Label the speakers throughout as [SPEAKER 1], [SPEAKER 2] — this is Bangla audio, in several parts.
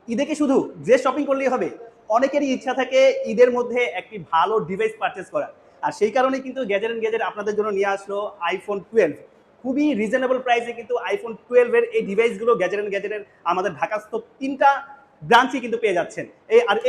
[SPEAKER 1] ঈদে কি শুধু ড্রেস শপিং করলেই হবে? অনেকেরই ইচ্ছা থাকে ঈদের মধ্যে একটি ভালো ডিভাইস পারচেজ করার। আর সেই কারণেই কিন্তু গ্যাজেট এন্ড গ্যাজেট আপনাদের জন্য নিয়ে আসলো আইফোন 12। খুবই রিজনেবল প্রাইসে কিন্তু আইফোন 12 এর এই ডিভাইসগুলো গ্যাজেট এন্ড গ্যাজেটের আমাদের ঢাকাস্থ ৩টা ব্রাঞ্চে কিন্তু পেয়ে যাচ্ছেন।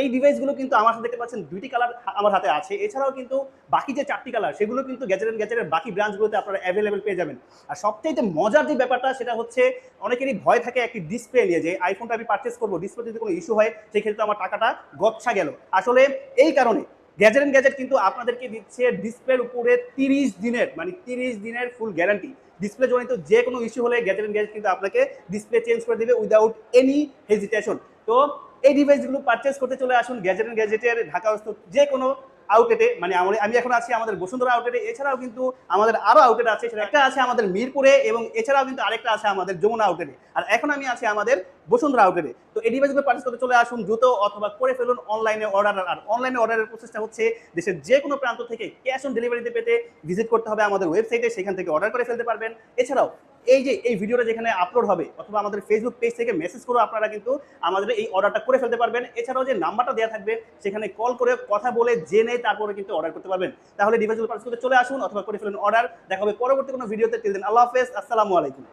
[SPEAKER 1] এই ডিভাইসগুলো কিন্তু আমার হাতে দেখতে পাচ্ছেন ২টি কালার আমার হাতে আছে। এছাড়াও কিন্তু বাকি যে ৪টি কালার সেগুলো কিন্তু গ্যাজেট এন্ড গ্যাজেটের বাকি ব্রাঞ্চগুলোতে আপনারা অ্যাভেলেবল পেয়ে যাবেন। আর সবচাইতে মজার যে ব্যাপারটা সেটা হচ্ছে অনেকেরই ভয় থাকে একটি ডিসপ্লে নিয়ে, যে আইফোনটা আমি পারচেজ করবো, ডিসপ্লে যদি কোনো ইস্যু হয় সেক্ষেত্রে আমার টাকাটা গচ্ছা গেল। আসলে এই কারণে গ্যাজেট এন্ড গ্যাজেট কিন্তু আপনাদেরকে দিচ্ছে ডিসপ্লের উপরে ৩০ দিনের, মানে ৩০ দিনের ফুল গ্যারান্টি। ডিসপ্লে জনিত যে কোনো ইস্যু হলে গ্যাজেট এন্ড গ্যাজেট কিন্তু আপনাকে ডিসপ্লে চেঞ্জ করে দেবে উইদাউট এনি হেজিটেশন। তো এই ডিভাইসগুলো পারচেজ করতে চলে আসুন গ্যাজেট এন্ড গ্যাজেটের ঢাকাস্থ যে কোনো আউটলেটে। মানে আমি এখন আছি আমাদের বসুন্ধরা আউটলেটে, এছাড়াও কিন্তু আমাদের আরো আউটলেট আছে, সেটা একটা আছে আমাদের মিরপুরে এবং এছাড়াও কিন্তু আরেকটা আছে আমাদের যমুনা আউটলেটে, আর এখন আমি আছি আমাদের বসুন্ধরা আউটলেটে। তো এই ডিভাইসগুলো পারচেজ করতে চলে আসুন দ্রুত, অথবা করে ফেলুন অনলাইনে অর্ডার। আর অনলাইনে অর্ডারের প্রসেসটা হচ্ছে দেশের যে কোনো প্রান্ত থেকে ক্যাশ অন ডেলিভারিতে পেতে ভিজিট করতে হবে আমাদের ওয়েবসাইটে, সেখান থেকে অর্ডার করে ফেলতে পারবেন। এছাড়াও এই ভিডিওটা যেখানে আপলোড হবে অথবা আমাদের ফেসবুক পেজ থেকে মেসেজ করে আপনারা কিন্তু আমাদের এই অর্ডারটা করে ফেলতে পারবেন। এছাড়াও যে নাম্বারটা দেওয়া থাকবে সেখানে কল করে কথা বলে জেনে তারপরে কিন্তু অর্ডার করতে পারবেন। তাহলে ডিভাইসগুলো পারচেজ করতে চলে আসুন অথবা করে ফেলুন অর্ডার। দেখা হবে পরবর্তী কোনো ভিডিওতে। টিল দেন আল্লাহ হাফেজ, আসসালামু আলাইকুম।